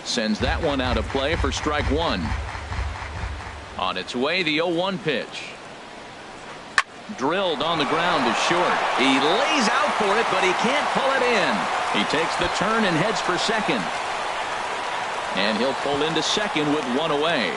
Sends that one out of play for strike one. On its way, the 0-1 pitch. Drilled on the ground to short. He lays out for it, but he can't pull it in. He takes the turn and heads for second. And he'll pull into second with one away.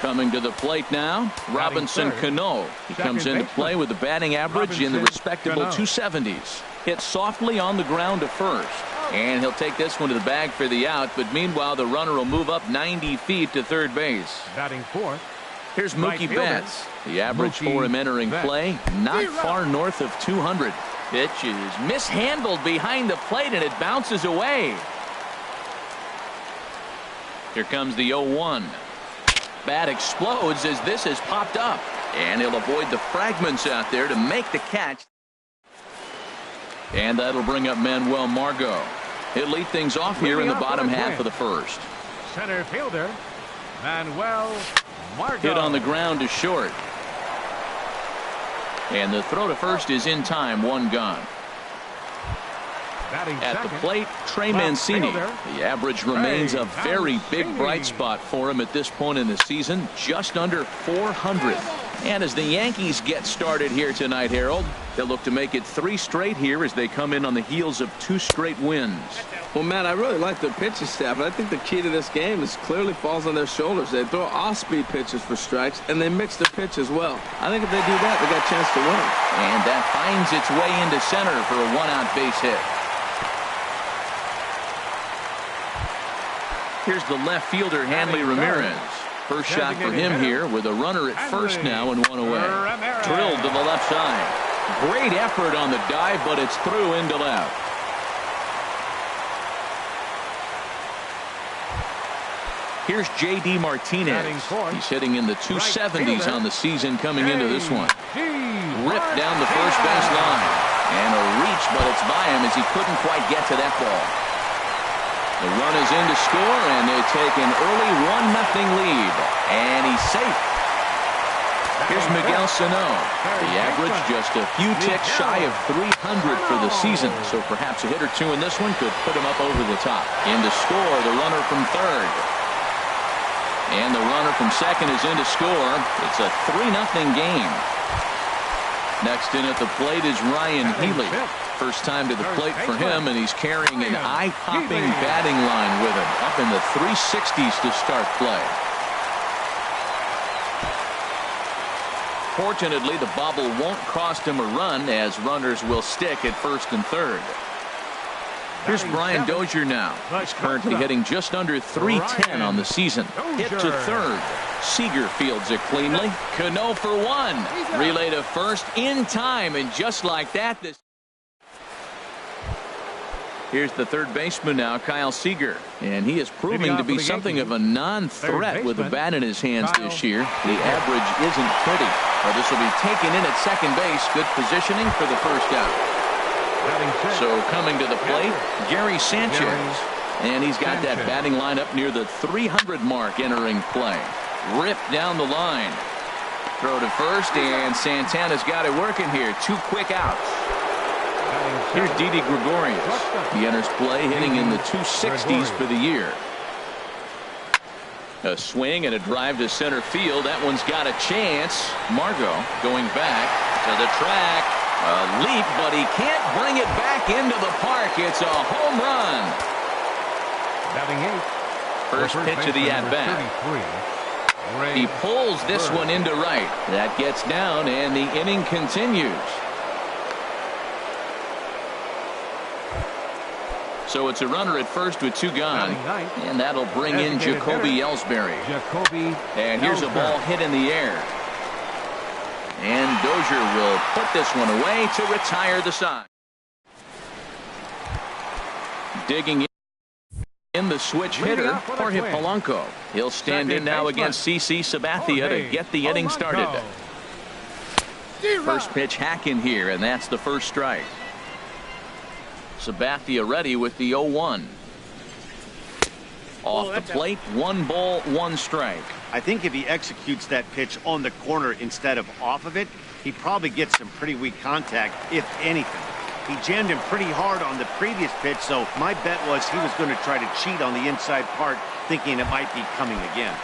Coming to the plate now, Robinson Cano. He comes into play with a batting average in the respectable 270s. Hit softly on the ground to first. And he'll take this one to the bag for the out, but meanwhile the runner will move up 90 feet to third base. Batting fourth. Here's Mookie Betts. The average for him entering play, not far north of 200. Pitch is mishandled behind the plate and it bounces away. Here comes the 0-1. Bat explodes as this has popped up. And he'll avoid the fragments out there to make the catch. And that'll bring up Manuel Margot. He'll lead things off here in the bottom half of the first. Center fielder, Manuel Margot. Hit on the ground to short. And the throw to first is in time, one gone. At the plate, Trey Mancini. The average remains a very big bright spot for him at this point in the season, just under 400. And as the Yankees get started here tonight, Harold, they'll look to make it 3 straight here as they come in on the heels of 2 straight wins. Well, Matt, I really like the pitching staff, and I think the key to this game is clearly falls on their shoulders. They throw off-speed pitches for strikes, and they mix the pitch as well. I think if they do that, they got a chance to win. And that finds its way into center for a one-out base hit. Here's the left fielder, Hanley Ramirez. First shot for him here with a runner at first now and one away. Drilled to the left side. Great effort on the dive, but it's through into left. Here's J.D. Martinez. He's hitting in the 270s on the season coming into this one. Ripped down the first base line. And a reach, but it's by him as he couldn't quite get to that ball. The run is in to score, and they take an early 1-0 lead. And he's safe. Here's Miguel Sano. The average just a few ticks shy of 300 for the season. So perhaps a hit or two in this one could put him up over the top. In to score, the runner from third. And the runner from second is in to score. It's a 3-0 game. Next in at the plate is Ryan Healy. First time to the plate for him, and he's carrying an eye-popping batting line with him. Up in the 360s to start play. Fortunately, the bobble won't cost him a run, as runners will stick at first and third. Here's Brian Dozier now. He's currently hitting just under .310 on the season. Hit to third. Seager fields it cleanly. Cano for one. Relay to first in time, and just like that, this. Here's the third baseman now, Kyle Seager. And he is proving to be something of a non-threat with the bat in his hands this year. The average isn't pretty. But this will be taken in at second base. Good positioning for the first out. So coming to the plate, Gary Sanchez. And he's got that batting line up near the 300 mark entering play. Ripped down the line. Throw to first, and Santana's got it working here. 2 quick outs. Here's Didi Gregorius. He enters play hitting in the 260s for the year. A swing and a drive to center field. That one's got a chance. Margot going back to the track. A leap, but he can't bring it back into the park. It's a home run. First pitch of the at-bat. He pulls this one into right. That gets down, and the inning continues. So it's a runner at first with 2 gone. And that'll bring in Jacoby Ellsbury. And here's a ball hit in the air. And Dozier will put this one away to retire the side. Digging in the switch hitter, Jorge Polanco. He'll stand in now against CC Sabathia to get the inning started. First pitch hack in here, and that's the first strike. Sabathia ready with the 0-1. Off the plate, 1 ball, 1 strike. I think if he executes that pitch on the corner instead of off of it, he probably gets some pretty weak contact, if anything. He jammed him pretty hard on the previous pitch, so my bet was he was going to try to cheat on the inside part, thinking it might be coming again.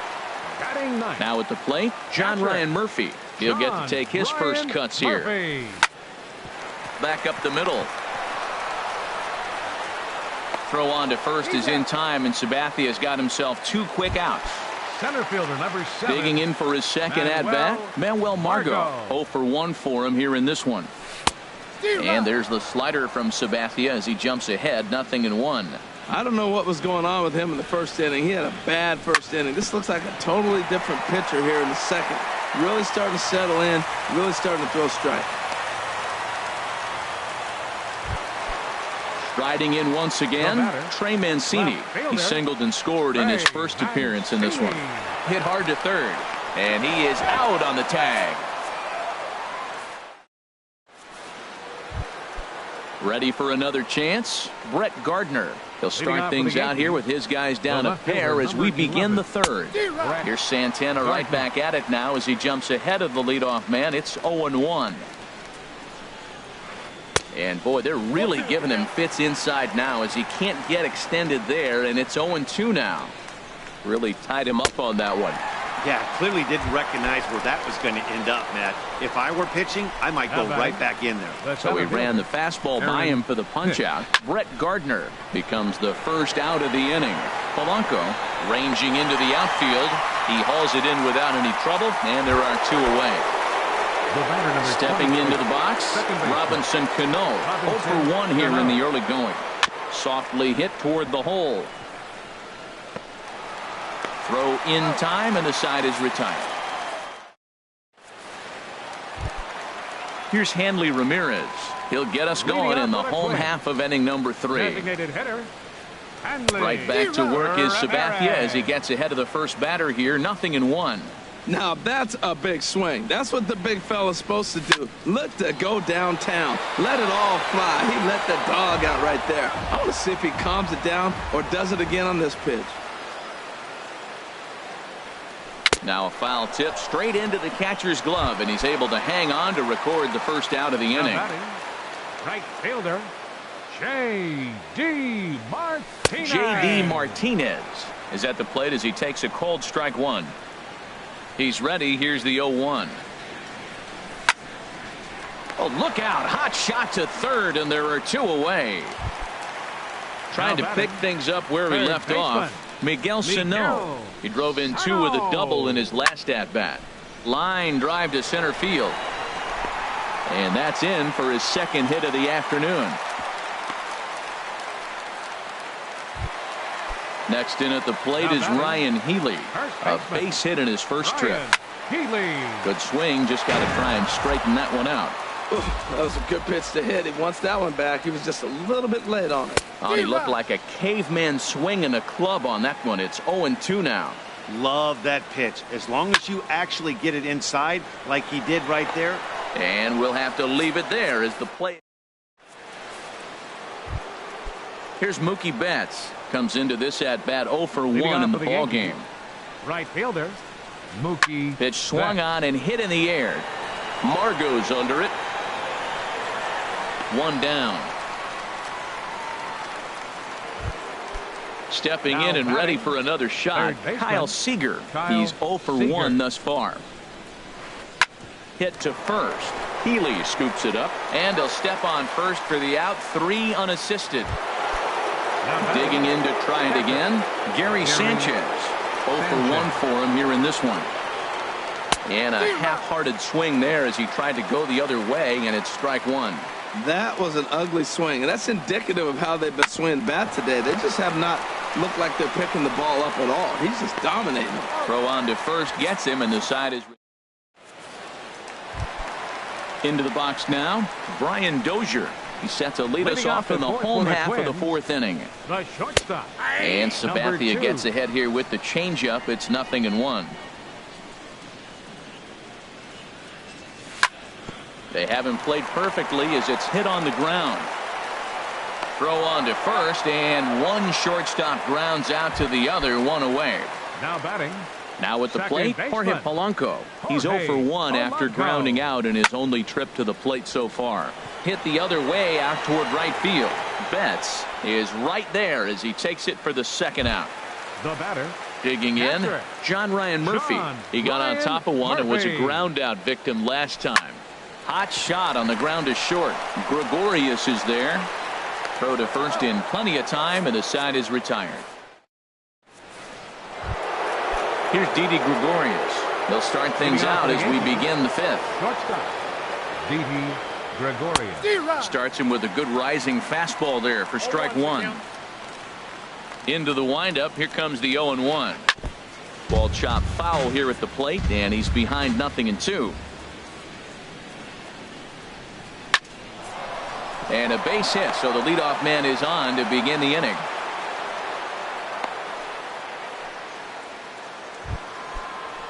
Now at the plate, John Ryan Murphy. He'll get to take his first cuts here. Back up the middle. Throw on to first is in time, and Sabathia's got himself 2 quick outs. Center fielder number 7. Digging in for his second at-bat, Manuel Margot. 0 for 1 for him here in this one. And there's the slider from Sabathia as he jumps ahead, 0-1. I don't know what was going on with him in the first inning. He had a bad first inning. This looks like a totally different pitcher here in the second. Really starting to settle in, really starting to throw strikes. Striding in once again, Trey Mancini. He singled and scored in his first appearance in this one. Hit hard to third, and he is out on the tag. Ready for another chance, Brett Gardner. He'll start things out here with his guys down a pair as we begin the third. Here's Santana right back at it now as he jumps ahead of the leadoff man. It's 0-1. And boy, they're really giving him fits inside now as he can't get extended there, and it's 0-2 now. Really tied him up on that one. Yeah, clearly didn't recognize where that was going to end up, Matt. If I were pitching, I might go right back in there. So he ran the fastball by him for the punch-out. Brett Gardner becomes the first out of the inning. Polanco ranging into the outfield. He hauls it in without any trouble, and there are 2 away. Stepping into the box, Robinson Cano. 0 for 1 here in the early going. Softly hit toward the hole. Throw in time, and the side is retired. Here's Hanley Ramirez. He'll get us going in the home half of inning number 3. Right back to work is Sabathia as he gets ahead of the first batter here. 0-1. Now that's a big swing. That's what the big fella's supposed to do. Look to go downtown. Let it all fly. He let the dog out right there. I want to see if he calms it down or does it again on this pitch. Now a foul tip straight into the catcher's glove, and he's able to hang on to record the first out of the inning. Right fielder, J.D. Martinez. J.D. Martinez is at the plate as he takes a cold strike 1. He's ready. Here's the 0-1. Oh, look out. Hot shot to third, and there are 2 away. Trying to pick things up where he left off. Miguel Sano. He drove in 2 with a double in his last at-bat. Line drive to center field. And that's in for his second hit of the afternoon. Next in at the plate is Ryan Healy. A base hit in his first trip. Good swing. Just got to try and straighten that one out. That was a good pitch to hit. He wants that one back. He was just a little bit late on it. Oh, he looked like a caveman swinging a club on that one. It's 0-2 now. Love that pitch. As long as you actually get it inside like he did right there. And we'll have to leave it there as the play. Here's Mookie Betts. Comes into this at-bat 0 for 1 in the ball game. Right fielder, Mookie. Pitch swung on and hit in the air. Margot's under it. 1 down. Stepping in and ready for another shot, Kyle Seager. He's 0 for 1 thus far. Hit to first. Healy scoops it up, and he'll step on first for the out. 3 unassisted. Digging in to try it again, Gary Sanchez. 0 for 1 for him here in this one. And a half-hearted swing there as he tried to go the other way, and it's strike 1. That was an ugly swing, and that's indicative of how they've been swinging bat today. They just have not looked like they're picking the ball up at all. He's just dominating them. Throw on to first gets him, and the side is into the box now. Brian Dozier. He set to lead us off in the home half of the 4th inning. The shortstop. And Sabathia gets ahead here with the changeup. It's 0-1. They haven't played perfectly as it's hit on the ground. Throw on to first, and one shortstop grounds out to the other, 1 away. Now batting, Now at the plate, baseman. Jorge Polanco. He's 0 for 1 after Polanco. grounding out in his only trip to the plate so far. Hit the other way out toward right field. Betts is right there as he takes it for the second out. The batter. Digging in, John Ryan Murphy. He got on top of one and was a ground out victim last time. Hot shot on the ground to short. Gregorius is there. Throw to first in plenty of time, and the side is retired. Here's Didi Gregorius. They'll start things out as we begin the fifth. Shortstop. Didi Gregorius. Starts him with a good rising fastball there for strike one. Into the windup. Here comes the 0-1. Ball chopped foul here at the plate, and he's behind 0-2. And a base hit, so the leadoff man is on to begin the inning.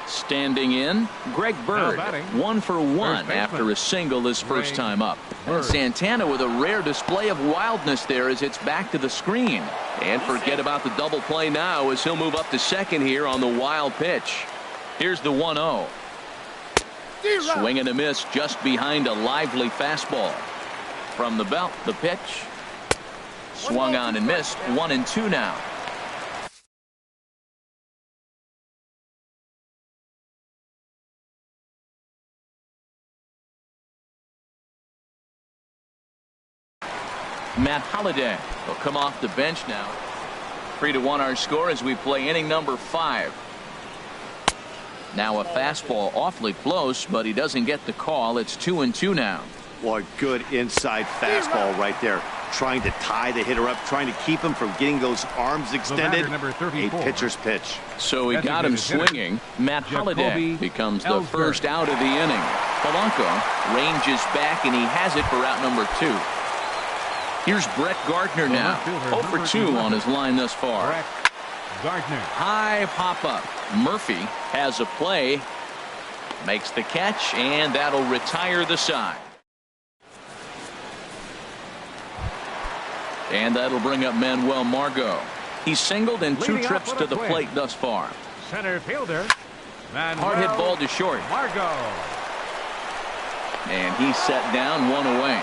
Standing in, Greg Bird, 1 for 1 after a single his first time up. Santana with a rare display of wildness there as it's back to the screen. And forget about the double play now as he'll move up to second here on the wild pitch. Here's the 1-0. Swing and a miss just behind a lively fastball. From the belt, the pitch. Swung on and missed. 1-2 now. Matt Holliday will come off the bench now. 3-1 our score as we play inning number 5. Now a fastball awfully close, but he doesn't get the call. It's 2-2 now. Boy, good inside fastball right there. Trying to tie the hitter up, trying to keep him from getting those arms extended. A pitcher's pitch. So he got him swinging. Matt Holliday becomes the first out of the inning. Polanco ranges back, and he has it for out number 2. Here's Brett Gardner now. 0 for 2 on his line thus far. Gardner. High pop-up. Murphy has a play. Makes the catch, and that'll retire the side. And that'll bring up Manuel Margot. He's singled in 2 trips to the plate thus far. Center fielder. Hard hit ball to short. Margot. And he's set down, 1 away.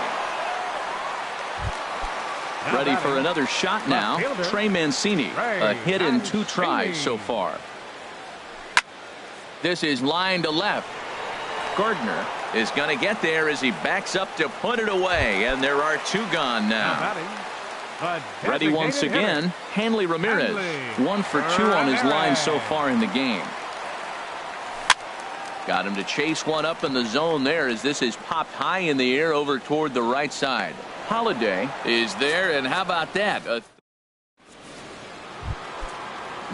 Ready for another shot now. Trey Mancini. A hit in 2 tries so far. This is line to left. Gardner is going to get there as he backs up to put it away. And there are 2 gone now. Ready once again. Hanley Ramirez. 1 for 2 on his line so far in the game. Got him to chase one up in the zone there as this is popped high in the air over toward the right side. Holliday is there, and how about that?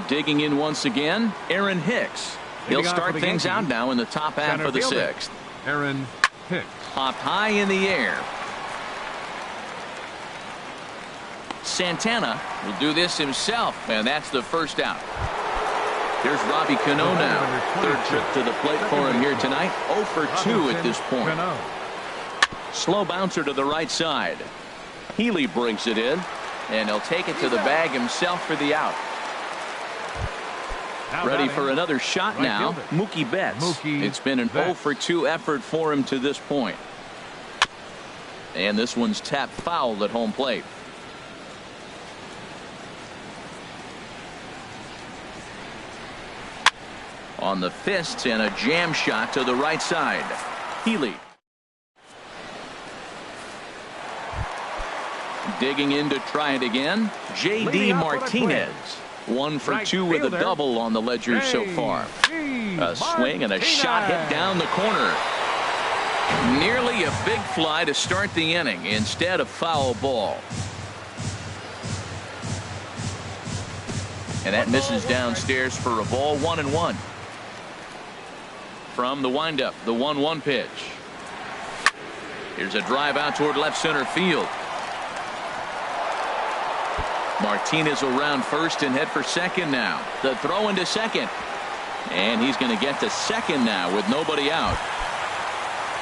Digging in once again, Aaron Hicks. He'll start things out now in the top half of the 6th. Aaron Hicks. Popped high in the air. Santana will do this himself, and that's the first out. Here's Robbie Cano now. 3rd trip to the plate for him here tonight. 0 for 2 at this point. Slow bouncer to the right side. Healy brings it in, and he'll take it to the bag himself for the out. Ready for another shot now. Mookie Betts. It's been an 0 for 2 effort for him to this point. And this one's tapped foul at home plate. On the fists and a jam shot to the right side. Healy. Digging in to try it again. J.D. Martinez. 1 for 2 with a double on the ledger so far. A swing and a shot hit down the corner. Nearly a big fly to start the inning. Instead, a foul ball. And that misses downstairs for a ball. 1-1. From the windup, the 1-1 pitch. Here's a drive out toward left center field. Martinez will round first and head for second now. The throw into second. And he's going to get to second now with nobody out.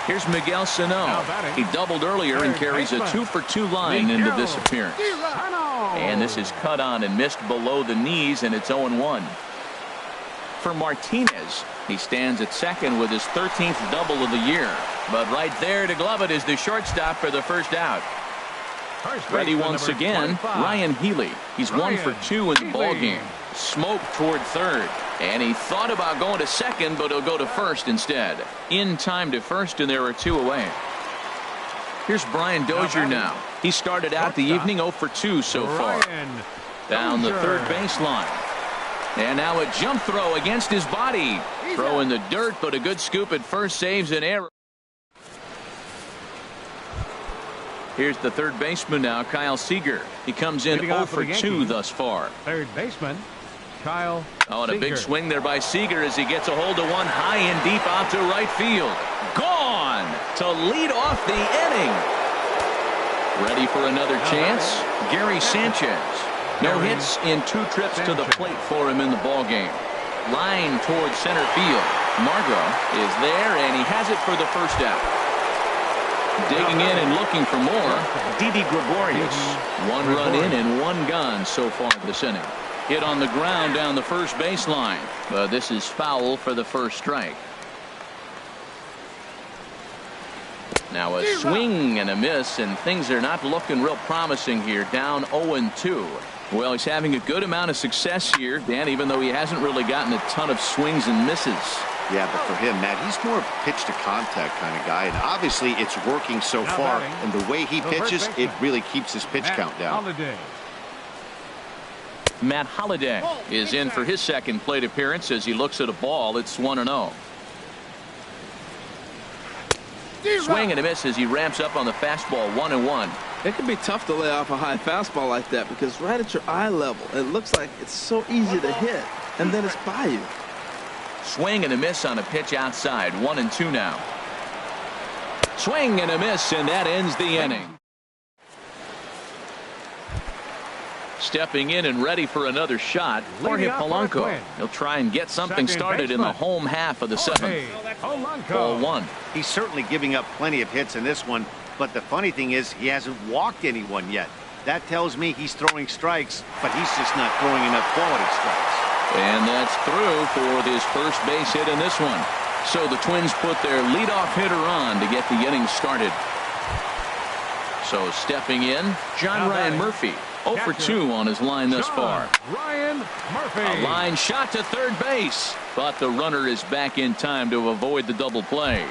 Here's Miguel Sano. He doubled earlier and carries a 2 for 2 line into this appearance. And this is cut on and missed below the knees, and it's 0-1. for Martinez. He stands at second with his 13th double of the year. But right there to glove it is the shortstop for the first out. Ready once again, Ryan Healy. He's 1 for 2 in the ballgame. Smoke toward third. And he thought about going to second, but he'll go to first instead. In time to first, and there are 2 away. Here's Brian Dozier now. He started out the evening 0 for 2 so far. Down the third baseline. And now a jump throw against his body. Throw in the dirt, but a good scoop at first saves an error. Here's the third baseman now, Kyle Seager. He comes in 0 for 2 thus far. Third baseman, Kyle and a Seager. big swing there by Seager as he gets a hold of one high and deep out to right field. Gone to lead off the inning. Ready for another chance? Gary Sanchez. No hits in 2 trips to the plate for him in the ballgame. Line towards center field. Margot is there, and he has it for the first out. Digging in and looking for more, Didi Gregorius. 1 run in and 1 gone so far this inning. Hit on the ground down the first baseline, but this is foul for the first strike. Now a swing and a miss, and things are not looking real promising here. Down 0-2. Well, he's having a good amount of success here, Dan, even though he hasn't really gotten a ton of swings and misses. Yeah, but for him, Matt, he's more of a pitch to contact kind of guy, and obviously it's working so far, and the way he pitches, it really keeps his pitch count down. Matt Holliday is in for his second plate appearance as he looks at a ball. It's 1-0. Swing and a miss as he ramps up on the fastball. 1-1. It can be tough to lay off a high fastball like that because right at your eye level, it looks like it's so easy to hit, and then it's by you. Swing and a miss on a pitch outside. 1-2 now. Swing and a miss, and that ends the inning. Stepping in and ready for another shot, Jorge Polanco. He'll try and get something started in the home half of the 7th. Ball 1. He's certainly giving up plenty of hits in this one, but the funny thing is he hasn't walked anyone yet. That tells me he's throwing strikes, but he's just not throwing enough quality strikes. And that's through for this first base hit in this one. So the Twins put their leadoff hitter on to get the inning started. So stepping in, Ryan Murphy. 0 for 2 on his line thus far. Ryan Murphy. A line shot to third base, but the runner is back in time to avoid the double play.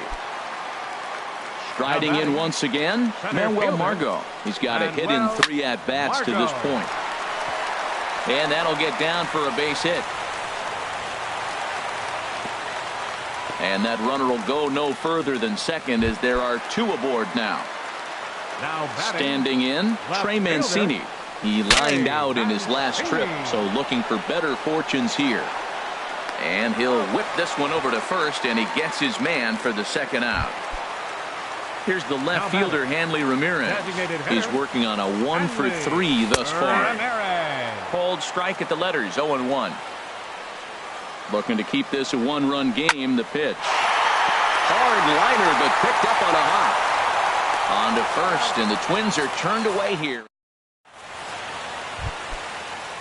Striding in once again, Manuel Margot. He's got a hit in 3 at-bats to this point. And that'll get down for a base hit. And that runner will go no further than second as there are 2 aboard now. Standing in, Trey Mancini. He lined out in his last trip, so looking for better fortunes here. And he'll whip this one over to first, and he gets his man for the second out. Here's the left fielder, Hanley Ramirez. He's working on a 1 for 3 thus far. Cold strike at the letters, 0-1. Looking to keep this a 1-run game. The pitch. Hard liner, but picked up on a hop. On to first, and the Twins are turned away here.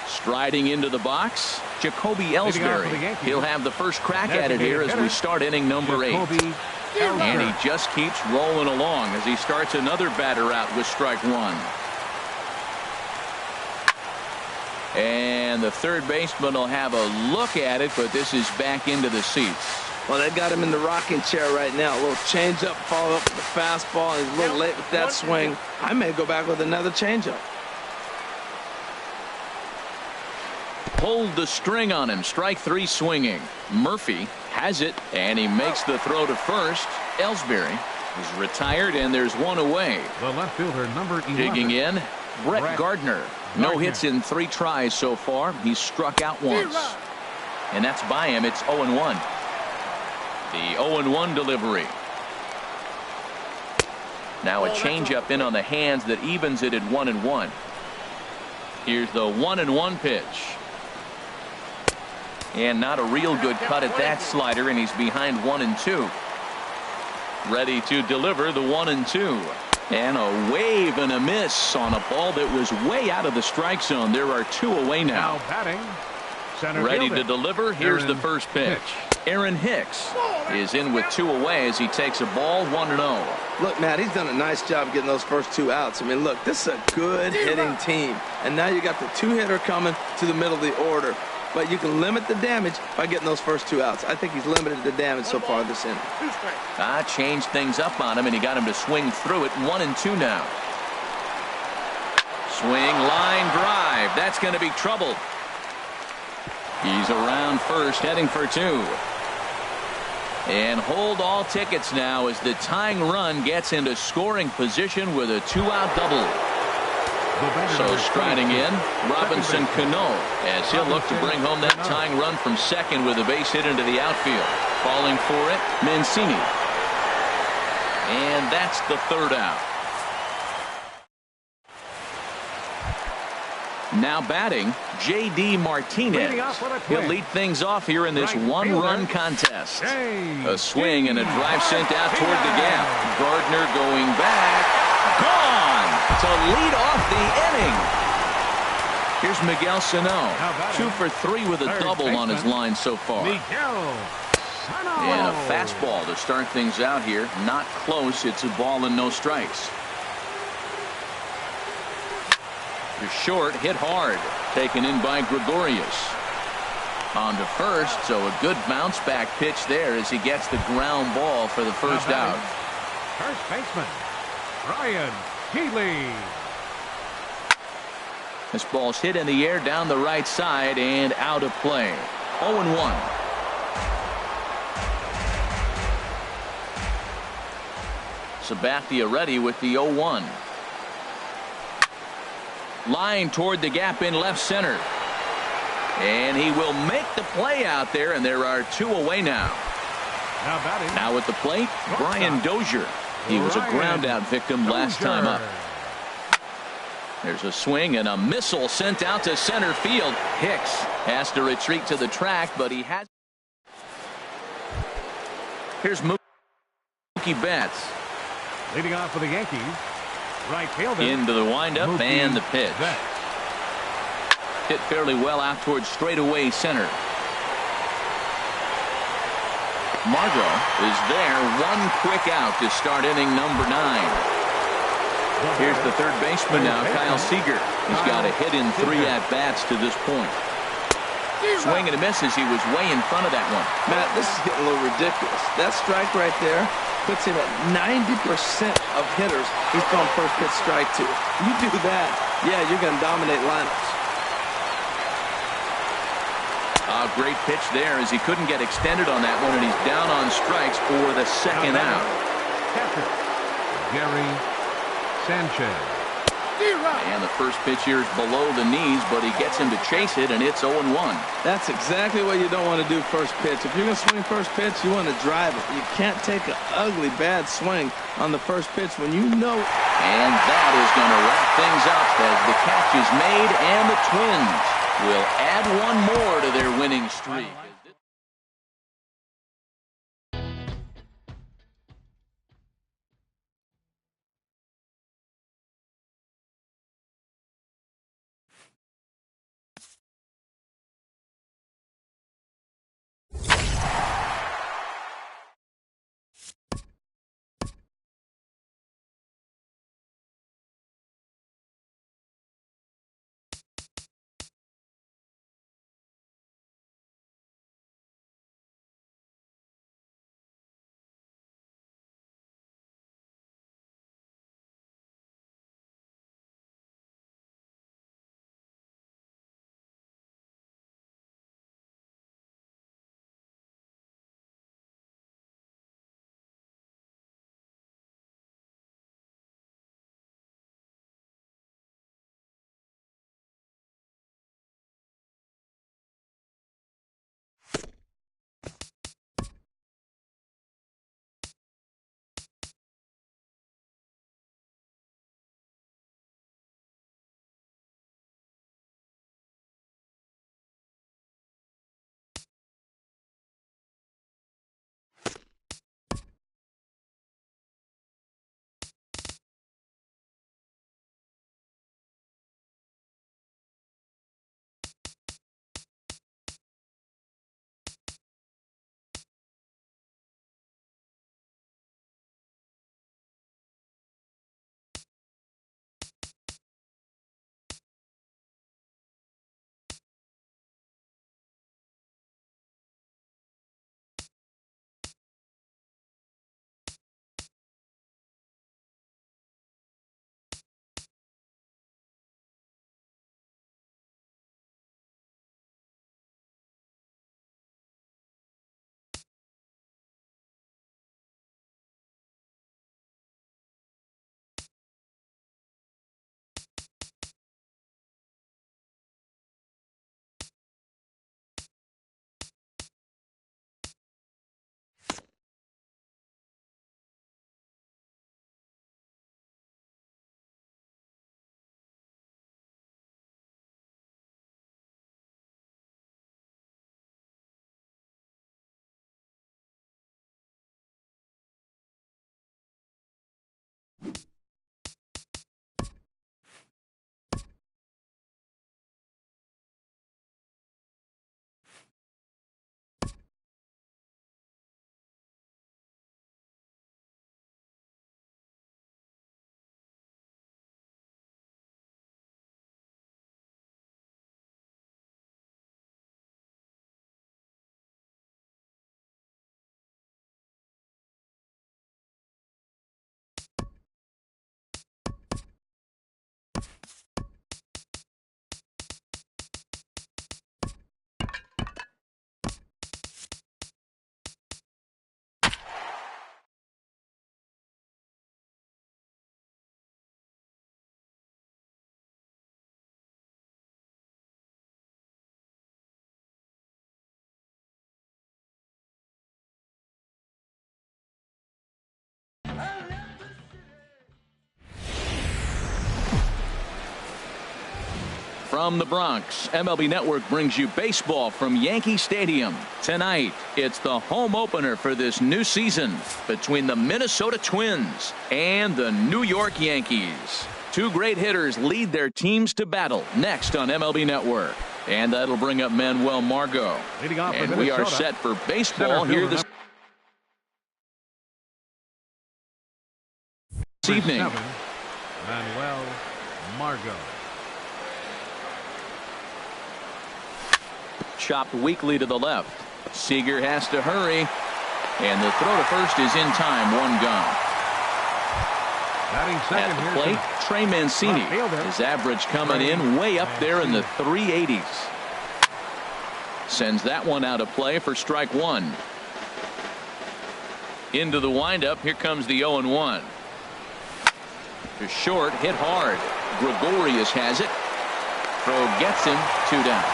Striding into the box, Jacoby Ellsbury. He'll have the first crack at it here as we start inning number 8. And he just keeps rolling along as he starts another batter out with strike 1. And the third baseman will have a look at it, but this is back into the seats. Well, they got him in the rocking chair right now. A little changeup, follow up with the fastball. He's a little late with that swing. I may go back with another changeup. Pulled the string on him. Strike 3 swinging. Murphy has it, and he makes the throw to first. Ellsbury is retired, and there's 1 away. The left fielder, number 11. Digging in, Brett Gardner. No hits in 3 tries so far. He's struck out once. And that's by him. It's 0-1. The 0-1 delivery. Now a changeup in on the hands that evens it at 1-1. Here's the 1-1 pitch. And not a real good cut at that slider, and he's behind 1-2. Ready to deliver the 1-2. And a wave and a miss on a ball that was way out of the strike zone. There are 2 away now. Batting, Ready to deliver. Here's the first pitch. Aaron Hicks is in with 2 away as he takes a ball 1-0. Look, Matt, he's done a nice job getting those first 2 outs. I mean, look, this is a good hitting team. And now you got the 2-hitter coming to the middle of the order. But you can limit the damage by getting those first 2 outs. I think he's limited the damage so far this inning. Changed things up on him, and he got him to swing through it. 1-2 now. Swing, line drive. That's going to be trouble. He's around first, heading for 2. And hold all tickets now as the tying run gets into scoring position with a 2-out double. So striding in, Robinson Cano, as he'll look to bring home that tying run from second with a base hit into the outfield. Falling for it, Mancini. And that's the 3rd out. Now batting, J.D. Martinez. He'll lead things off here in this 1-run contest. A swing and a drive sent out toward the gap. Gardner going back. Gone to lead off the inning. Here's Miguel Sano. 2 for 3 with a double on his line so far. And a fastball to start things out here. Not close. It's a ball and no strikes. Short, hit hard, taken in by Gregorius. On to first, so a good bounce back pitch there as he gets the ground ball for the first out. First baseman, Ryan Healy. This ball's hit in the air down the right side and out of play. 0-1. Sabathia ready with the 0-1. Line toward the gap in left center. And he will make the play out there, and there are 2 away now. Now at the plate, Brian Dozier. He was a ground out victim last time up. There's a swing and a missile sent out to center field. Hicks has to retreat to the track, but he has. Here's Mookie Betts. Leading off for the Yankees. Right fielder. Into the windup and the pitch. Hit fairly well out towards straightaway center. Margot is there. 1 quick out to start inning number 9. Here's the third baseman now, Kyle Seager. He's got a hit in 3 at-bats to this point. Swing and a miss as he was way in front of that one. Matt, this is getting a little ridiculous. That strike right there puts him at 90% of hitters he's thrown first pitch strike to. You do that, yeah, you're going to dominate lineups. A great pitch there as he couldn't get extended on that one, and he's down on strikes for the 2nd out. Catcher, Gary Sanchez. And the first pitch here is below the knees, but he gets him to chase it, and it's 0-1. That's exactly what you don't want to do first pitch. If you're going to swing first pitch, you want to drive it. You can't take an ugly, bad swing on the first pitch when you know. And that is going to wrap things up as the catch is made, and the Twins will add 1 more to their winning streak. From the Bronx, MLB Network brings you baseball from Yankee Stadium. Tonight, it's the home opener for this new season between the Minnesota Twins and the New York Yankees. Two great hitters lead their teams to battle next on MLB Network. And that'll bring up Manuel Margot. And we are set for baseball here this evening. Manuel Margot. Chopped weakly to the left. Seager has to hurry. And the throw to first is in time. One gone. At the plate, Trey Mancini. His average coming in way up there in the 380s. Sends that one out of play for strike one. Into the windup. Here comes the 0-1. To short, hit hard. Gregorius has it. Throw gets him. 2 down.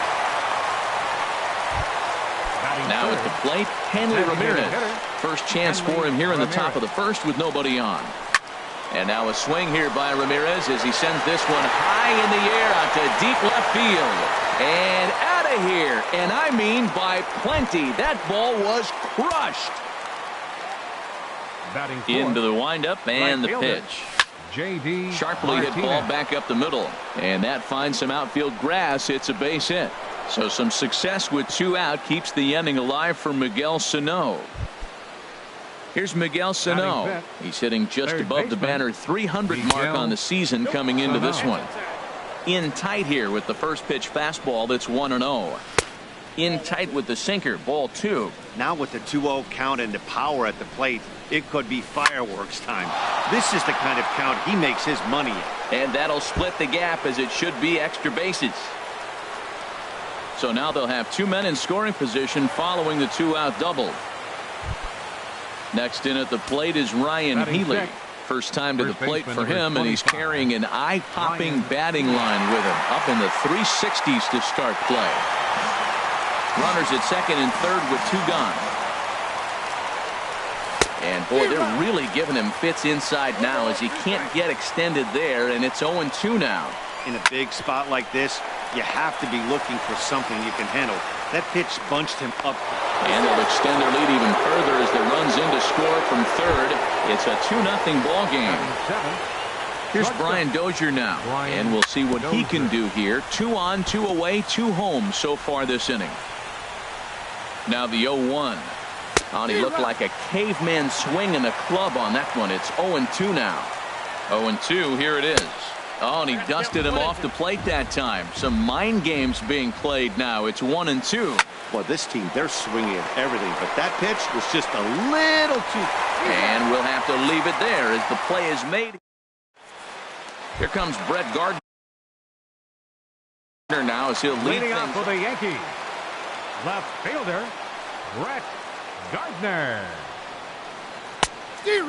Now at the plate, Hanley Ramirez. First chance for him here in the top of the first with nobody on. And now a swing here by Ramirez as he sends this one high in the air out to deep left field. And out of here. And I mean by plenty. That ball was crushed. Into the windup and the pitch. Sharply hit ball back up the middle. And that finds some outfield grass. It's a base hit. So some success with 2 out keeps the inning alive for Miguel Sano. Here's Miguel Sano. He's hitting just above the banner 300 mark on the season coming into this one. In tight here with the first pitch fastball that's 1-0. In tight with the sinker, ball 2. Now with the 2-0 count and the power at the plate, it could be fireworks time. This is the kind of count he makes his money in. And that'll split the gap as it should be extra bases. So now they'll have 2 men in scoring position following the 2-out double. Next in at the plate is Ryan Healy. First time to the plate for him, and he's carrying an eye-popping batting line with him. Up in the 360s to start play. Runners at second and third with 2 gone. And boy, they're really giving him fits inside now as he can't get extended there, and it's 0-2 now. In a big spot like this, you have to be looking for something you can handle. That pitch bunched him up. And they'll extend their lead even further as the runs in to score from third. It's a 2-0 ball game. Here's Brian Dozier now, and we'll see what he can do here. 2 on, 2 away, 2 home so far this inning. Now the 0-1. And he looked like a caveman swinging a club on that one. It's 0-2 now. 0-2, here it is. Oh, and he dusted him off the plate that time. Some mind games being played now. It's 1-2. Well, this team, they're swinging at everything, but that pitch was just a little too... And we'll have to leave it there as the play is made. Here comes Brett Gardner now as he'll lead leading things off for the Yankees. Left fielder, Brett Gardner.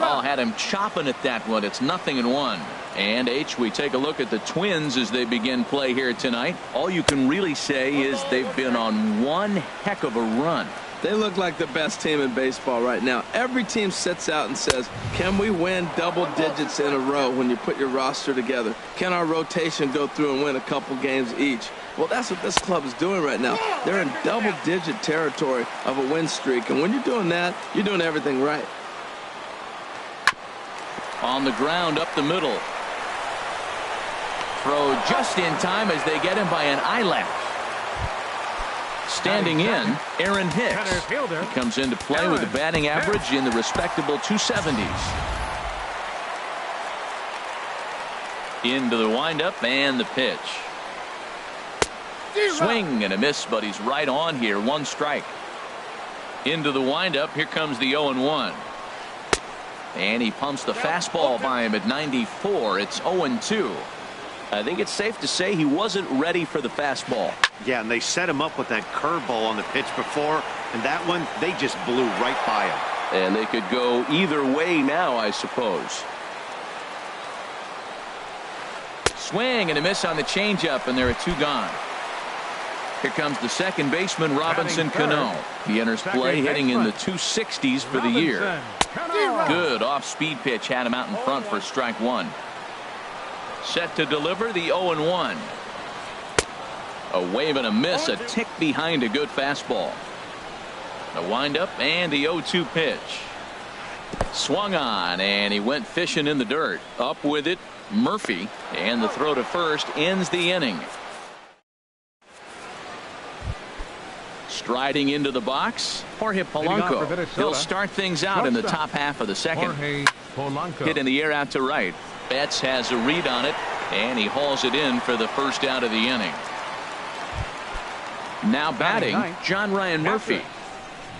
Oh, had him chopping at that one. It's 0-1. And we take a look at the Twins as they begin play here tonight. All you can really say is they've been on one heck of a run. They look like the best team in baseball right now. Every team sits out and says, can we win double digits in a row when you put your roster together? Can our rotation go through and win a couple games each? Well, that's what this club is doing right now. They're in double-digit territory of a win streak. And when you're doing that, you're doing everything right. On the ground up the middle. Throw just in time as they get him by an eyelash. Standing in, Aaron Hicks. He comes into play with a batting average in the respectable 270s. Into the windup and the pitch. Swing and a miss, but he's right on here. 1 strike. Into the windup. Here comes the 0-1. And he pumps the fastball by him at 94. It's 0-2. I think it's safe to say he wasn't ready for the fastball. Yeah, and they set him up with that curveball on the pitch before, and that one, they just blew right by him. And they could go either way now, I suppose. Swing and a miss on the changeup, and there are 2 gone. Here comes the second baseman, Robinson Cano. He enters play hitting in the 260s for the year. Good off-speed pitch had him out in front for strike 1. Set to deliver the 0-1. A wave and a miss, a tick behind a good fastball. The windup and the 0-2 pitch. Swung on, and he went fishing in the dirt. Up with it, Murphy, and the throw to first ends the inning. Striding into the box, Jorge Polanco. He'll start things out in the top half of the second. Hit in the air out to right. Betts has a read on it, and he hauls it in for the first out of the inning. Now batting, John Ryan Murphy.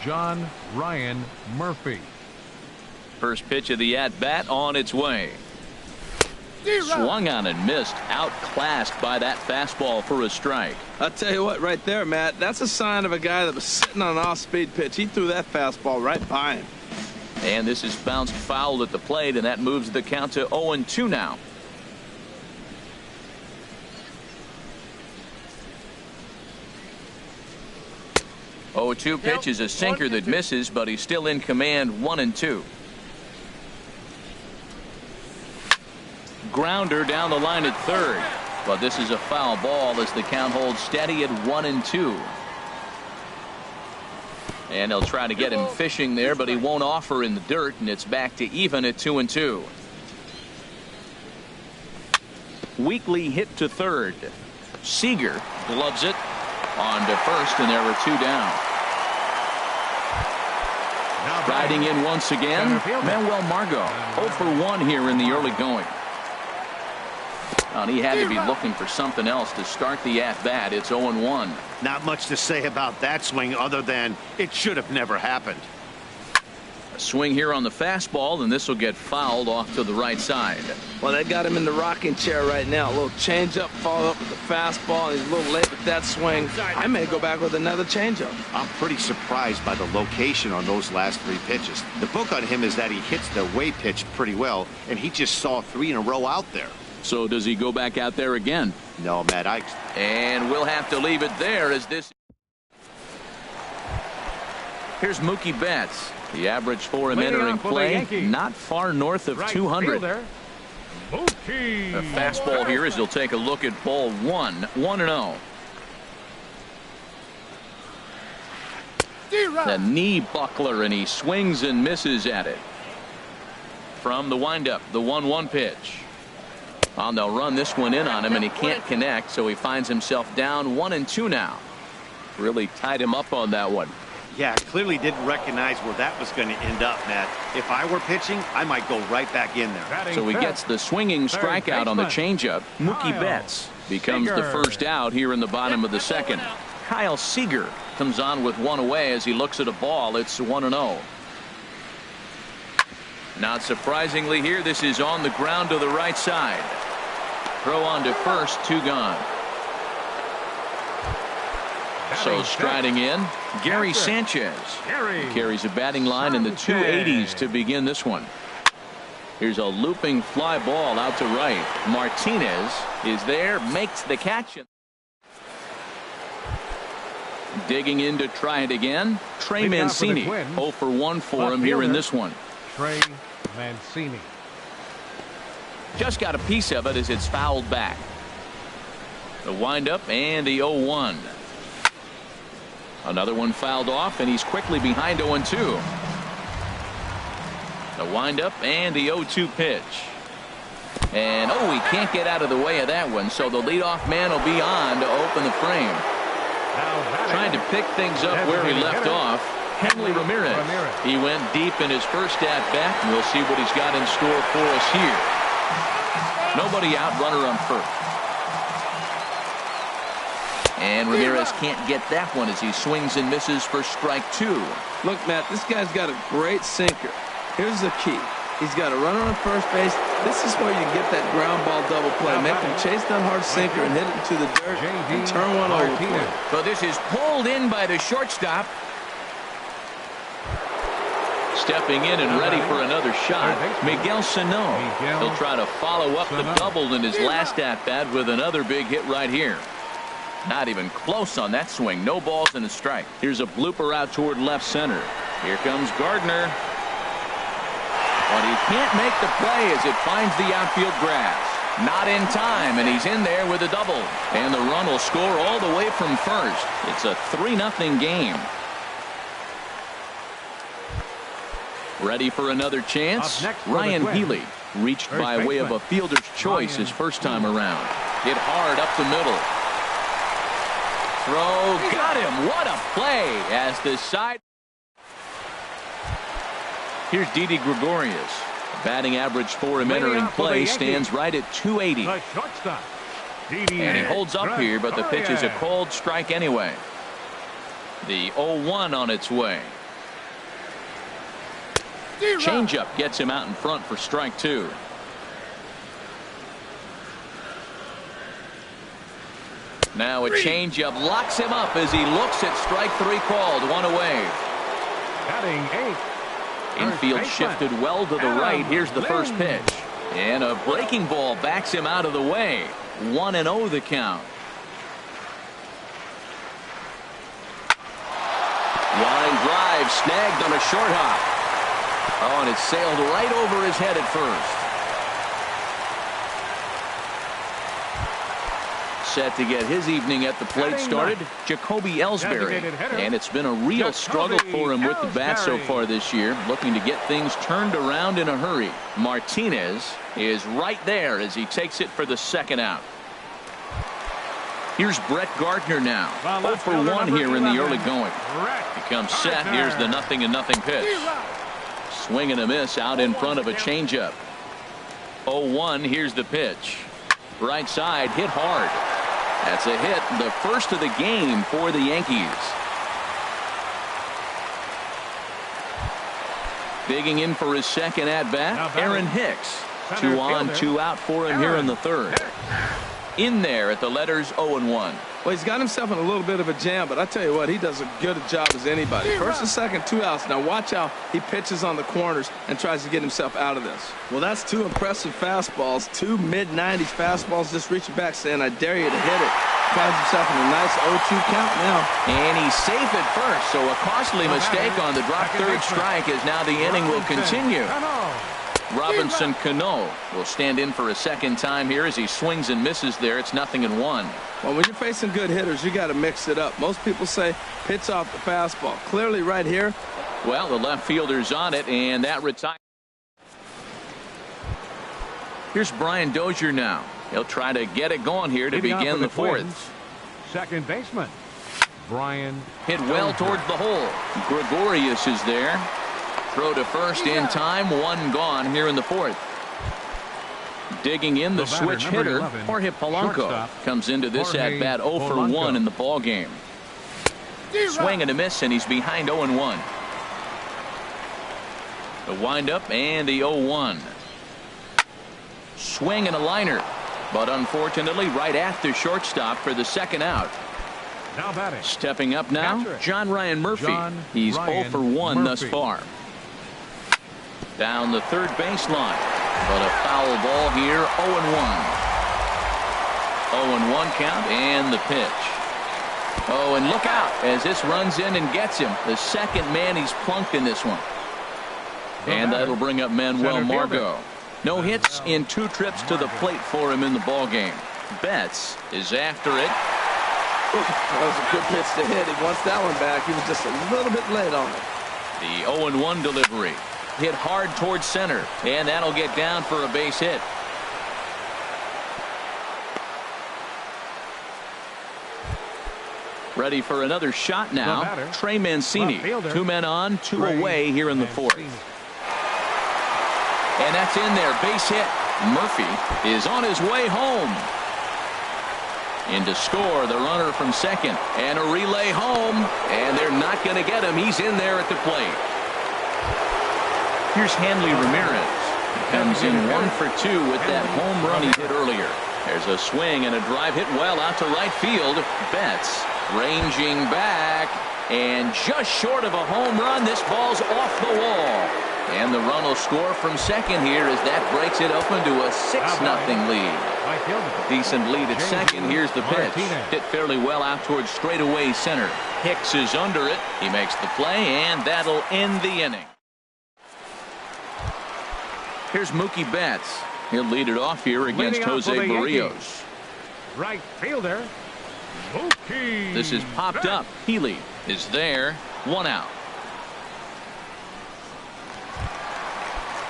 John Ryan Murphy. First pitch of the at-bat on its way. Swung on and missed, outclassed by that fastball for a strike. I'll tell you what, right there, Matt, that's a sign of a guy that was sitting on an off-speed pitch. He threw that fastball right by him. And this is bounced foul at the plate, and that moves the count to 0-2 now. Oh, 2 pitch is a sinker that misses, but he's still in command. 1-2. Grounder down the line at third, but this is a foul ball as the count holds steady at 1-2. And they'll try to get him fishing there, but he won't offer in the dirt, and it's back to even at 2-2. Weekly hit to third. Seager gloves it on to first, and there were 2 down. Riding in once again, Manuel Margot. 0 for 1 here in the early going. And he had to be looking for something else to start the at-bat. It's 0-1. Not much to say about that swing other than it should have never happened. A swing here on the fastball, and this will get fouled off to the right side. Well, they got him in the rocking chair right now. A little changeup, followed up with the fastball, and he's a little late with that swing. I may go back with another changeup. I'm pretty surprised by the location on those last 3 pitches. The book on him is that he hits the way pitch pretty well, and he just saw 3 in a row out there. So does he go back out there again? No, Matt. And we'll have to leave it there as this. Here's Mookie Betts. The average for him entering play, not far north of 200. Mookie. A fastball here as he'll take a look at ball 1. 1-0. The knee buckler, and he swings and misses at it. From the windup, the 1-1 pitch. They'll run this one in on him, and he can't connect, so he finds himself down 1-2 now. Really tied him up on that one. Yeah, clearly didn't recognize where that was going to end up, Matt. If I were pitching, I might go right back in there. So he gets the swinging strikeout on the changeup. Mookie Betts becomes the first out here in the bottom of the second. Kyle Seager comes on with 1 away as he looks at a ball. It's 1-0. Not surprisingly here, this is on the ground to the right side. Throw on to first, 2 gone. So striding in, Gary Sanchez. He carries a batting line in the 280s to begin this one. Here's a looping fly ball out to right. Martinez is there, makes the catch. Digging in to try it again, Trey Mancini. 0 for 1 for him here in this one. Trey Mancini. Just got a piece of it as it's fouled back. The windup and the 0-1. Another one fouled off, and he's quickly behind 0-2. The windup and the 0-2 pitch. And he can't get out of the way of that one, so the leadoff man will be on to open the frame. Trying to pick things up where he left off, Henley Ramirez. He went deep in his first at-bat, and we'll see what he's got in store for us here. Nobody out, runner on first. And Ramirez can't get that one as he swings and misses for strike 2. Look, Matt, this guy's got a great sinker. Here's the key. He's got a runner on first base. This is where you get that ground ball double play. Make him chase that hard sinker and hit it into the dirt and turn one over for him. So this is pulled in by the shortstop. Stepping in and ready for another shot, Miguel Sano. He'll try to follow up the double in his last at-bat with another big hit right here. Not even close on that swing. No balls and a strike. Here's a blooper out toward left center. Here comes Gardner. But he can't make the play as it finds the outfield grass. Not in time, and he's in there with a double. And the run will score all the way from first. It's a 3-0 game. Ready for another chance? Ryan Healy reached by way of a fielder's choice his first time around. Hit hard up the middle. Throw, got him. What a play as the side. Here's Didi Gregorius. Batting average for him entering play stands right at 280. And he holds up here, but the pitch is a called strike anyway. The 0-1 on its way. Changeup gets him out in front for strike 2. Now a changeup locks him up as he looks at strike 3 called. 1 away. Batting 8. Infield shifted well to the right. Here's the first pitch. And a breaking ball backs him out of the way. 1-0 the count. Line drive snagged on a short hop. Oh, and it sailed right over his head at first. Set to get his evening at the plate started, Jacoby Ellsbury. And it's been a real struggle for him with the bat so far this year, looking to get things turned around in a hurry. Martinez is right there as he takes it for the second out. Here's Brett Gardner now. 0 for 1 here in the early going. He comes set. Here's the 0-0 pitch. Swing and a miss out in front of a changeup. 0-1. Here's the pitch. Right side hit hard. That's a hit, the first of the game for the Yankees. Digging in for his second at bat, Aaron Hicks. 2 on, 2 out for him here in the third. In there at the letters 0-1. Well, he's got himself in a little bit of a jam, but I tell you what, he does a good job as anybody. First and second, 2 outs. Now watch how he pitches on the corners and tries to get himself out of this. Well, that's 2 impressive fastballs, 2 mid-90s fastballs, just reaching back saying, I dare you to hit it. Finds himself in a nice 0-2 count now. And he's safe at first, so a costly mistake on the drop third strike as now the inning will continue. Robinson Cano will stand in for a second time here as he swings and misses there. It's 0-1. Well, when you're facing good hitters, you got to mix it up. Most people say pitch off the fastball. Clearly right here. Well, the left fielder's on it, and that retires. Here's Brian Dozier now. He'll try to get it going here to begin the fourth. Second baseman, Brian. Hit well towards the hole. Gregorius is there. Throw to first in time. 1 gone here in the fourth. Digging in the switch hitter, 11, Jorge Polanco comes into this at bat 0 for 1 in the ball game. Swing and a miss, and he's behind 0-1. The windup and the 0-1. Swing and a liner, but unfortunately right at the shortstop for the second out. Now batting. Stepping up now, John Ryan Murphy. He's 0 for 1 thus far. Down the third baseline, but a foul ball here. 0-1. 0-1 count and the pitch. Oh, and look out as this runs in and gets him. The second man he's plunked in this one. And that'll bring up Manuel Margot. No hits in 2 trips to the plate for him in the ball game. Betts is after it. That was a good pitch to hit. He wants that one back. He was just a little bit late on it. The 0-1 delivery. Hit hard towards center, and that'll get down for a base hit. Ready for another shot now. Trey Mancini. 2 men on, 2 away here in the fourth. And that's in there. Base hit. Murphy is on his way home. In to score, the runner from second. And a relay home. And they're not going to get him. He's in there at the plate. Here's Hanley Ramirez. Comes in 1 for 2 with that home run he hit earlier. There's a swing and a drive hit well out to right field. Betts ranging back and just short of a home run. This ball's off the wall. And the run will score from second here as that breaks it open to a 6-0 lead. Decent lead at second. Here's the pitch. Hit fairly well out towards straightaway center. Hicks is under it. He makes the play, and that'll end the inning. Here's Mookie Betts. He'll lead it off here against Jose Barrios. Right fielder, Mookie. This is popped up. Healy is there. 1 out.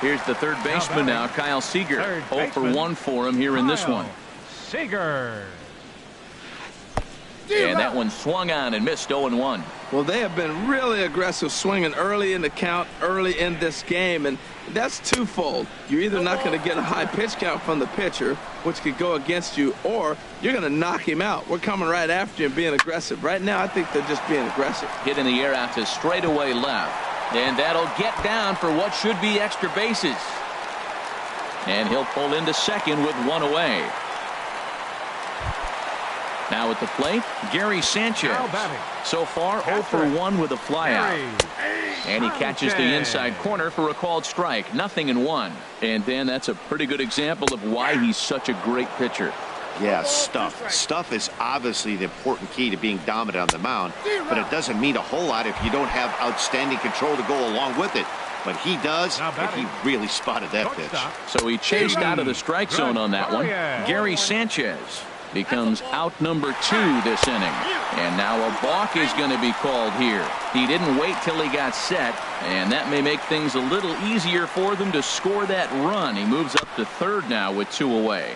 Here's the third baseman now, Kyle Seager. 0 for 1 for him here in this one. Seager. And that one swung on and missed. 0-1. Well, they have been really aggressive swinging early in the count, early in this game, and that's twofold. You're either not going to get a high pitch count from the pitcher, which could go against you, or you're going to knock him out. We're coming right after you and being aggressive. Right now, I think they're just being aggressive. Hit in the air out to straightaway left. And that'll get down for what should be extra bases. And he'll pull into second with 1 away. Now at the plate, Gary Sanchez. So far, 0 for 1 with a flyout. And he catches the inside corner for a called strike. 0-1. And then that's a pretty good example of why he's such a great pitcher. Yeah, stuff. Stuff is obviously the important key to being dominant on the mound, but it doesn't mean a whole lot if you don't have outstanding control to go along with it. But he does, and he really spotted that pitch. So he chased out of the strike zone on that one. Gary Sanchez becomes out number 2 this inning. And now a balk is going to be called here. He didn't wait till he got set, and that may make things a little easier for them to score that run. He moves up to third now with 2 away.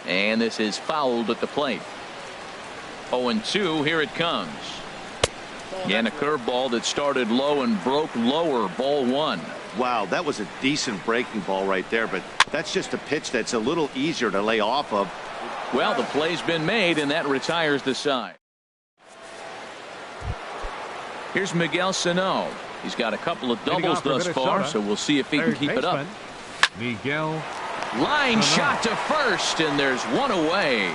And this is fouled at the plate. 0-2, here it comes. And a curveball that started low and broke lower. Ball 1. Wow, that was a decent breaking ball right there, but that's just a pitch that's a little easier to lay off of. Well, the play's been made, and that retires the side. Here's Miguel Sano. He's got a couple of doubles thus far, so we'll see if he can keep it up. Miguel. Line shot to first, and there's 1 away.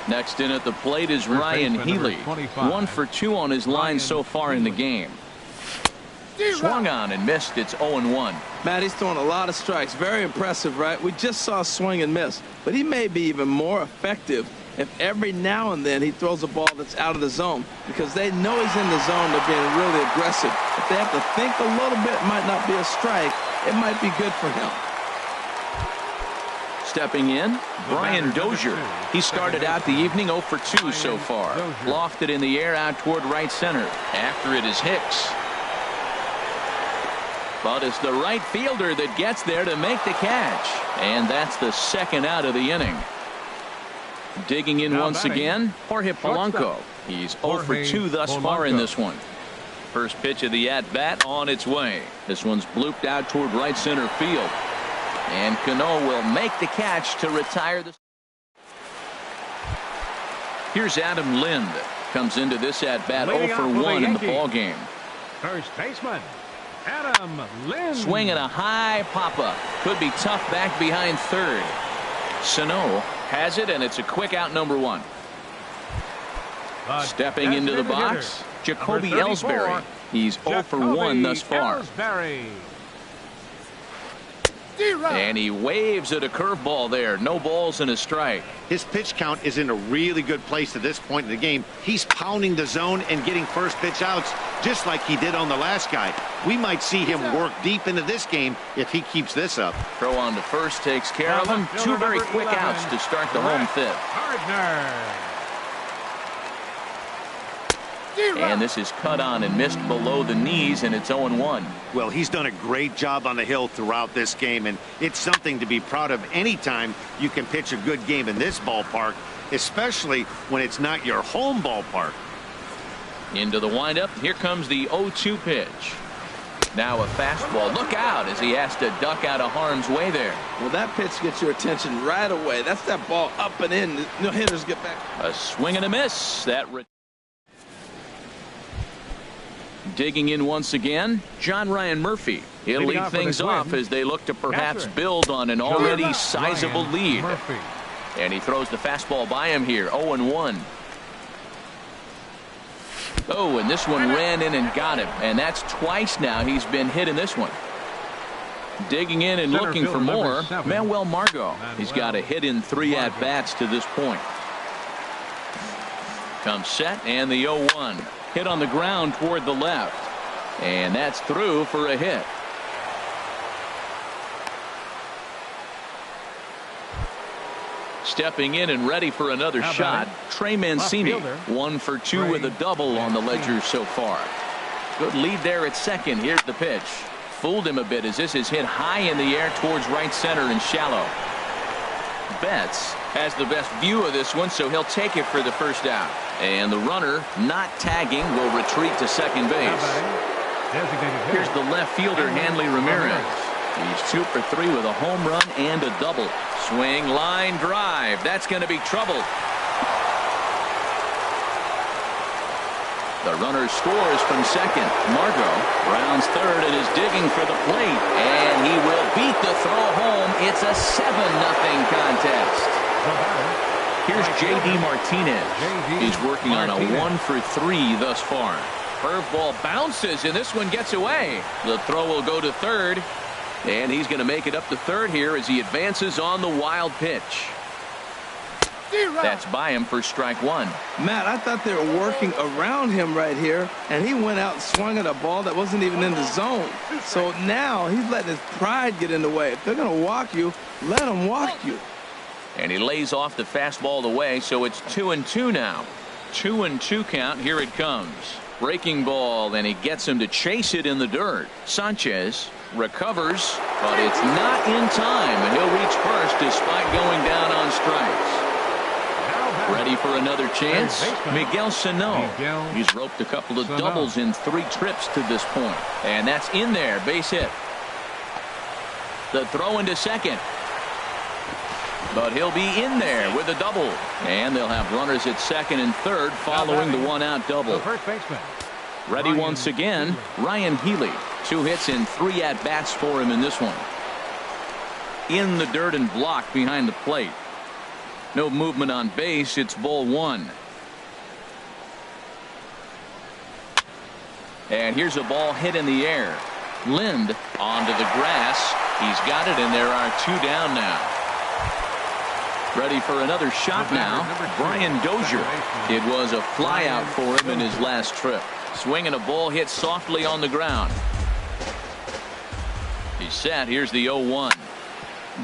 Next in at the plate is Ryan Healy. 1 for 2 on his line so far in the game. Swung on and missed. It's 0-1. Matt, he's throwing a lot of strikes. Very impressive, right? We just saw a swing and miss, but he may be even more effective if every now and then he throws a ball that's out of the zone, because they know he's in the zone. They're being really aggressive. If they have to think a little bit, it might not be a strike. It might be good for him. Stepping in, Brian Dozier. He started out the evening 0 for 2 so far. Lofted in the air out toward right center. After it is Hicks. But it's the right fielder that gets there to make the catch. And that's the second out of the inning. Digging in once again, Jorge Polanco. He's 0 for 2 thus far in this one. First pitch of the at-bat on its way. This one's blooped out toward right center field. And Cano will make the catch to retire the. Here's Adam Lind. Comes into this at-bat 0 for 1 in the ball game. First baseman, Adam Lind. Swing and a high pop-up. Could be tough back behind third. Sano has it, and it's a quick out, number 1. Stepping into the box, Jacoby Ellsbury. He's 0 for 1 thus far. And he waves at a curveball there. No balls and a strike. His pitch count is in a really good place at this point in the game. He's pounding the zone and getting first pitch outs just like he did on the last guy. We might see him work deep into this game if he keeps this up. Throw on to first takes care of him. 2 very quick outs to start the home fifth. And this is cut on and missed below the knees, and it's 0-1. Well, he's done a great job on the hill throughout this game, and it's something to be proud of anytime you can pitch a good game in this ballpark, especially when it's not your home ballpark. Into the windup. Here comes the 0-2 pitch. Now a fastball. Look out as he has to duck out of harm's way there. Well, that pitch gets your attention right away. That's that ball up and in. No hitters get back. A swing and a miss. Digging in once again, John Ryan Murphy. He'll lead things off as they look to perhaps build on an already sizable lead. And he throws the fastball by him here, 0-1. Oh, and this one ran in and got him. And that's twice now he's been hit in this one. Digging in and looking for more, Manuel Margot. He's got a hit in 3 at-bats to this point. Comes set, and the 0-1. Hit on the ground toward the left. And that's through for a hit. Stepping in and ready for another shot, Trey Mancini. 1 for 2 with a double on the ledger so far. Good lead there at second. Here's the pitch. Fooled him a bit as this is hit high in the air towards right center and shallow. Betts has the best view of this one, so he'll take it for the first out. And the runner, not tagging, will retreat to second base. Here's the left fielder, Hanley Ramirez. He's 2 for 3 with a home run and a double. Swing, line drive. That's going to be trouble. The runner scores from second. Margot rounds third and is digging for the plate. And he will beat the throw home. It's a 7-0 contest. Here's J.D. Martinez. He's working on a 1 for 3 thus far. Curveball bounces, and this one gets away. The throw will go to third. And he's going to make it up to third here as he advances on the wild pitch. That's by him for strike 1. Matt, I thought they were working around him right here, and he went out and swung at a ball that wasn't even in the zone. So now he's letting his pride get in the way. If they're going to walk you, let them walk you. And he lays off the fastball away, so it's 2-2 now. 2-2 count. Here it comes. Breaking ball, and he gets him to chase it in the dirt. Sanchez recovers, but it's not in time, and he'll reach first despite going down on strikes. Ready for another chance? Miguel Sano. He's roped a couple of doubles in 3 trips to this point. And that's in there. Base hit. The throw into second. But he'll be in there with a double. And they'll have runners at second and third following the 1-out double. Ready once again, Ryan Healy. 2 hits and 3 at-bats for him in this one. In the dirt and blocked behind the plate. No movement on base. It's ball 1. And here's a ball hit in the air. Lind onto the grass. He's got it, and there are 2 down now. Ready for another shot now. Brian Dozier. It was a fly out for him in his last trip. Swinging a ball hit softly on the ground. He's set. Here's the 0-1.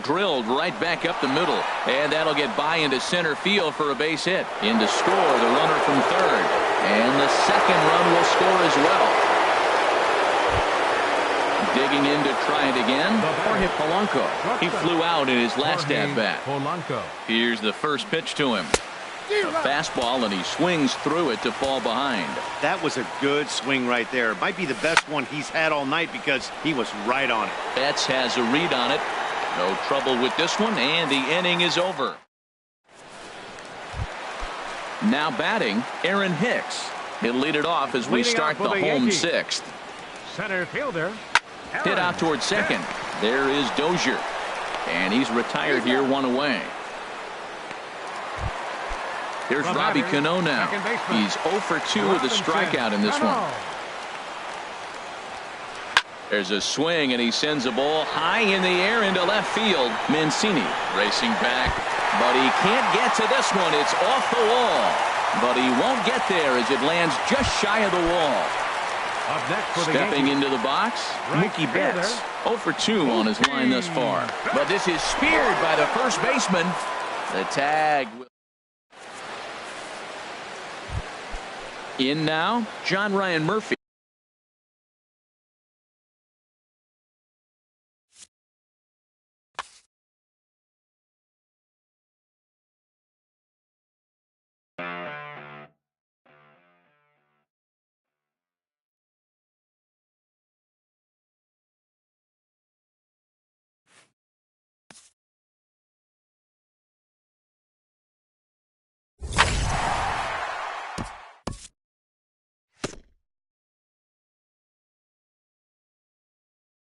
Drilled right back up the middle, and that'll get by into center field for a base hit. In to score, the runner from third, and the second run will score as well. Digging in to try it again, Jorge Polanco. He flew out in his last at-bat. Here's the first pitch to him. A fastball, and he swings through it to fall behind. That was a good swing right there. Might be the best one he's had all night because he was right on it. Betts has a read on it. No trouble with this one, and the inning is over. Now batting, Aaron Hicks. He'll lead it off as we start the home 6th. Center fielder. Hit out towards second. There is Dozier. And he's retired here, 1 away. Here's Robbie Cano now. He's 0 for 2 with a strikeout in this one. There's a swing, and he sends a ball high in the air into left field. Mancini racing back, but he can't get to this one. It's off the wall, but he won't get there as it lands just shy of the wall. Stepping into the box, Mookie Betts. 0 for 2 on his line thus far. But this is speared by the first baseman. The tag. In now, John Ryan Murphy.